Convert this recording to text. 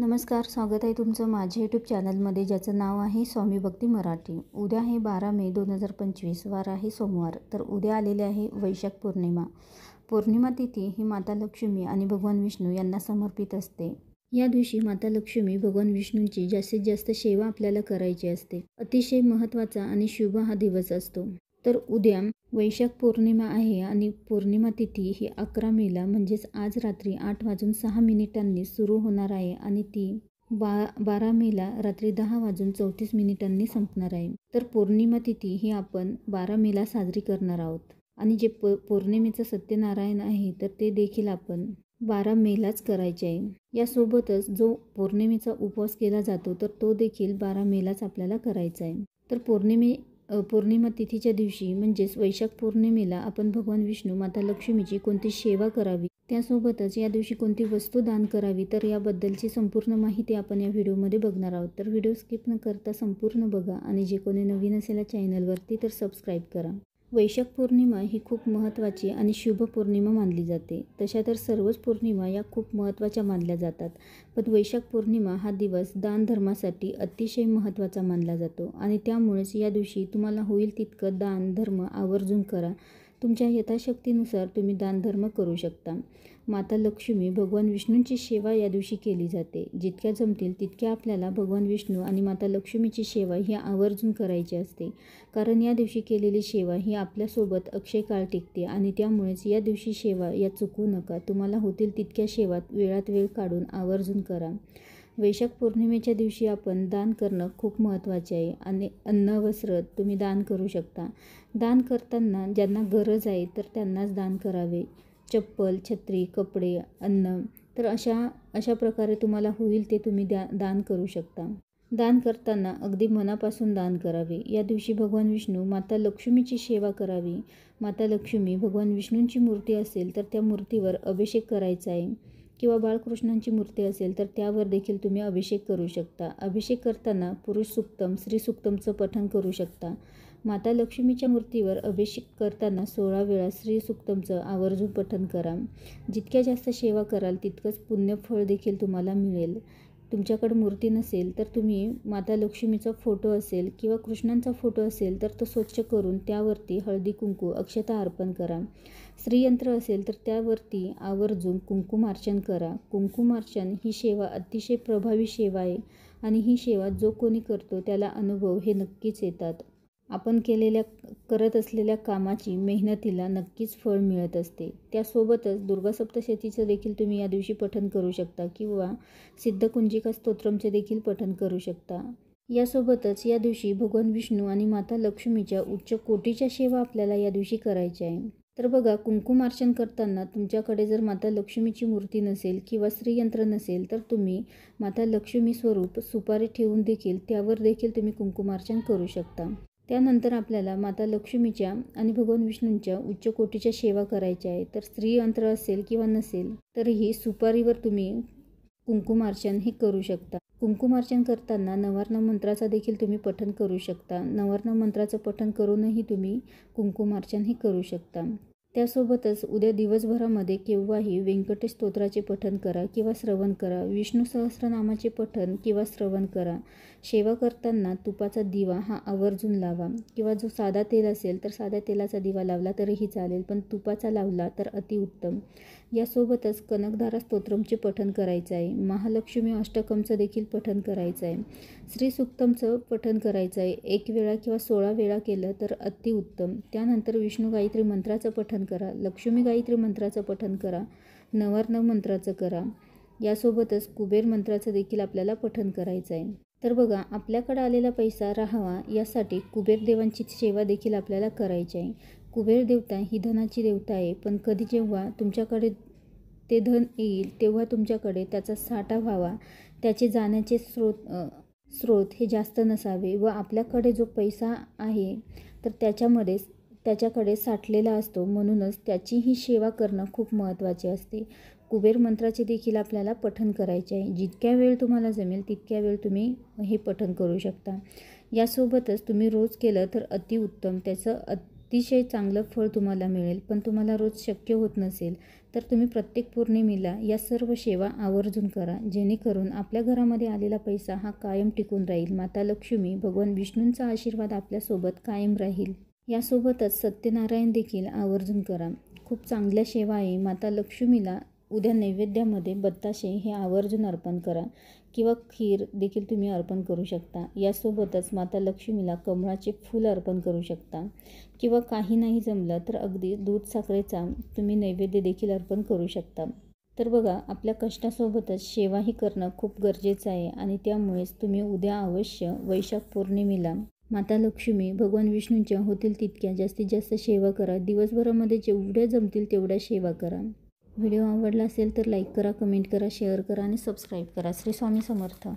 नमस्कार, स्वागत आहे तुमचं माझ्या यूट्यूब चॅनलमध्ये, ज्याचं नाव आहे स्वामी भक्ती मराठी। उद्या आहे 12 मे 2025, वार आहे सोमवार। तर उद्या आलेले आहे वैशाख पौर्णिमा। पौर्णिमा तिथी ही माता लक्ष्मी आणि भगवान विष्णू यांना समर्पित असते। या दिवशी माता लक्ष्मी भगवान विष्णूंची जास्तीत जास्त सेवा आपल्याला करायची असते। अतिशय महत्त्वाचा आणि शुभ हा दिवस असतो। तर उद्या वैशाख पौर्णिमा आहे आणि पौर्णिमा तिथी ही 11 मेला म्हणजेच आज रात्री 8:06 सुरू होणार आहे आणि ती 12 मेला रात्री 10:34 संपणार आहे। तर पौर्णिमा तिथी ही आपण 12 मेला साजरी करणार आहोत आणि जे पौर्णिमेचं सत्यनारायण आहे तर ते देखील आपण 12 मेलाच करायचे आहे। यासोबतच जो पौर्णिमेचा उपवास केला जातो तर तो देखील 12 मेलाच आपल्याला करायचा आहे। तर पौर्णिमा तिथीच्या दिवशी म्हणजेच वैशाख पौर्णिमेला आपण भगवान विष्णू माता लक्ष्मीची कोणती सेवा करावी, त्यासोबतच या दिवशी कोणती वस्तू दान करावी, तर याबद्दलची संपूर्ण माहिती आपण या व्हिडिओमध्ये बघणार आहोत। तर व्हिडिओ स्किप न करता संपूर्ण बघा आणि जे कोणी नवीन असेल या चॅनलवरती तर सबस्क्राईब करा। वैशाख पौर्णिमा ही खूप महत्त्वाची आणि शुभ पौर्णिमा मानली जाते। तशा तर सर्वच पौर्णिमा या खूप महत्त्वाच्या मानल्या जातात, पण वैशाख पौर्णिमा हा दिवस दान धर्मासाठी अतिशय महत्त्वाचा मानला जातो आणि त्यामुळेच या दिवशी तुम्हाला होईल तितकं दान धर्म आवर्जून करा। तुमच्या यथाशक्तीनुसार तुम्ही दानधर्म करू शकता। माता लक्ष्मी भगवान विष्णूंची सेवा या दिवशी केली जाते। जितक्या जमतील तितक्या आपल्याला भगवान विष्णू आणि माता लक्ष्मीची सेवा ही आवर्जून करायची असते, कारण या दिवशी केलेली सेवा ही आपल्यासोबत अक्षय काळ टिकते आणि त्यामुळेच या दिवशी सेवा या चुकवू नका। तुम्हाला होतील तितक्या सेवा वेळात वेळ काढून आवर्जून करा। वैशाख पौर्णिमेच्या दिवशी आपण दान करणं खूप महत्त्वाचे आहे आणि अन्न वस्त्र तुम्ही दान करू शकता। दान करताना ज्यांना गरज आहे तर त्यांनाच दान करावे। चप्पल, छत्री, कपडे, अन्न, तर अशा प्रकारे तुम्हाला होईल ते तुम्ही दान करू शकता। दान करताना अगदी मनापासून दान करावे। या दिवशी भगवान विष्णू माता लक्ष्मीची सेवा करावी। माता लक्ष्मी भगवान विष्णूंची मूर्ती असेल तर त्या मूर्तीवर अभिषेक करायचा आहे, किंवा बाळकृष्णांची मूर्ती असेल तर त्यावर देखील तुम्ही अभिषेक करू शकता। अभिषेक करताना पुरुष सुक्तम, स्त्री सुक्तमचं पठण करू शकता। माता लक्ष्मीच्या मूर्तीवर अभिषेक करताना 16 वेळा श्री सुक्तमचं आवर्जून पठण करा। जितक्या जास्त सेवा कराल तितकंच पुण्यफळ देखील तुम्हाला मिळेल। तुमच्याकडे मूर्ती नसेल तर तुम्ही माता लक्ष्मीचा फोटो असेल किंवा कृष्णांचा फोटो असेल तर तो स्वच्छ करून त्यावरती हळदी कुंकू अक्षता अर्पण करा। श्रीयंत्र असेल तर त्यावरती आवर्जून कुंकुमार्चन करा। कुंकुमार्चन ही सेवा अतिशय प्रभावी सेवा आहे आणि ही सेवा जो कोणी करतो त्याला अनुभव हे नक्कीच येतात। आपण करत असलेल्या कामाची मेहनतीला नक्कीच फळ मिळत असते। त्यासोबतच दुर्गा सप्तशतीचं देखील तुम्ही या दिवशी पठण करू शकता किंवा सिद्धकुंजिका स्तोत्रमचे देखील पठण करू शकता। यासोबतच या दिवशी भगवान विष्णू आणि माता लक्ष्मीच्या उच्च कोटीच्या सेवा आपल्याला या दिवशी करायच्या आहे। तर बघा, कुंकुमार्चन करताना तुमच्याकडे जर माता लक्ष्मीची मूर्ती नसेल किंवा श्रीयंत्र नसेल तर तुम्ही माता लक्ष्मी स्वरूप सुपारी ठेवून देखील त्यावर देखील तुम्ही कुंकुमार्चन करू शकता। त्यानंतर आपल्याला माता लक्ष्मीच्या आणि भगवान विष्णूंच्या उच्च कोटीच्या सेवा करायच्या आहे। तर श्रीयंत्र असेल किंवा नसेल तरीही सुपारीवर तुम्ही कुंकुमार्चन हे करू शकता। कुंकुमार्चन करताना नवार्ण मंत्राचा देखील तुम्ही पठण करू शकता। नवार्ण मंत्राचं पठण करूनही तुम्ही कुंकुमार्चन हे करू शकता। त्यासोबतच उद्या दिवसभरामध्ये केव्हाही व्यंकटेश स्तोत्राचे पठण करा किंवा श्रवण करा। विष्णू सहस्रनामाचे पठण किंवा श्रवण करा। सेवा करताना तुपाचा दिवा हा आवर्जून लावा, किंवा जो साधा तेल असेल तर साध्या तेलाचा दिवा लावला तरीही चालेल, पण तुपाचा लावला तर अतिउत्तम। यासोबतच कनकधारा स्तोत्रमचे पठण करायचं आहे। महालक्ष्मी अष्टकमचं देखील पठण करायचं आहे। श्री सुक्तमचं पठण करायचं आहे। 1 वेळा किंवा 16 वेळा केलं तर अतिउत्तम। त्यानंतर विष्णू गायत्री मंत्राचं पठण करा, लक्ष्मी गायत्री मंत्राचं पठण करा, नवर्ण मंत्राचं करा। यासोबतच कुबेर मंत्राचं देखील आपल्याला पठण करायचं आहे। तर बघा, आपल्याकडे आलेला पैसा राहावा यासाठी कुबेर देवांची सेवा देखील आपल्याला करायची आहे। कुबेर देवता ही धनाची देवता आहे, पण कधी जेव्हा तुमच्याकडे ते धन येईल तेव्हा तुमच्याकडे त्याचा साठा व्हावा, त्याचे जाण्याचे स्रोत हे जास्त नसावे व आपल्याकडे जो पैसा आहे तर त्याच्याकडे साठलेला असतो, म्हणूनच त्याचीही सेवा करणं खूप महत्त्वाचे असते। कुबेर मंत्राचे देखील आपल्याला पठण करायचे आहे। जितक्या वेळ तुम्हाला जमेल तितक्या वेळ तुम्ही हे पठण करू शकता। यासोबतच तुम्ही रोज केलं तर अतिउत्तम, त्याचं अतिशय चांगलं फळ तुम्हाला मिळेल. पण तुम्हाला रोज शक्य होत नसेल तर तुम्ही प्रत्येक पौर्णिमेला या सर्व सेवा आवर्जून करा, जेणेकरून आपल्या घरामध्ये आलेला पैसा हा कायम टिकून राहील. माता लक्ष्मी, भगवान विष्णूंचा आशीर्वाद आपल्यासोबत कायम राहील. यासोबतच सत्यनारायण देखील आवर्जून करा. खूप चांगल्या सेवा आहे. माता लक्ष्मीला उद्या नैवेद्यामध्ये बत्ताशे हे आवर्जून अर्पण करा किंवा खीर देखील तुम्ही अर्पण करू शकता. यासोबतच माता लक्ष्मीला कमळाचे फूल अर्पण करू शकता किंवा काही नाही जमलं तर अगदी दूध साखरेचा तुम्ही नैवेद्य देखील अर्पण करू शकता. तर बघा, आपल्या कष्टासोबतच सेवाही करणं खूप गरजेचं आहे आणि त्यामुळेच तुम्ही उद्या अवश्य वैशाख पौर्णिमेला माता लक्ष्मी, भगवान विष्णूंच्या होतील तितक्या जास्तीत जास्त सेवा करा. दिवसभरामध्ये जेवढ्या जमतील तेवढ्या सेवा करा. व्हिडिओ आवडला असेल तर लाईक करा, कमेंट करा, शेअर करा आणि सबस्क्राईब करा. श्री स्वामी समर्थ.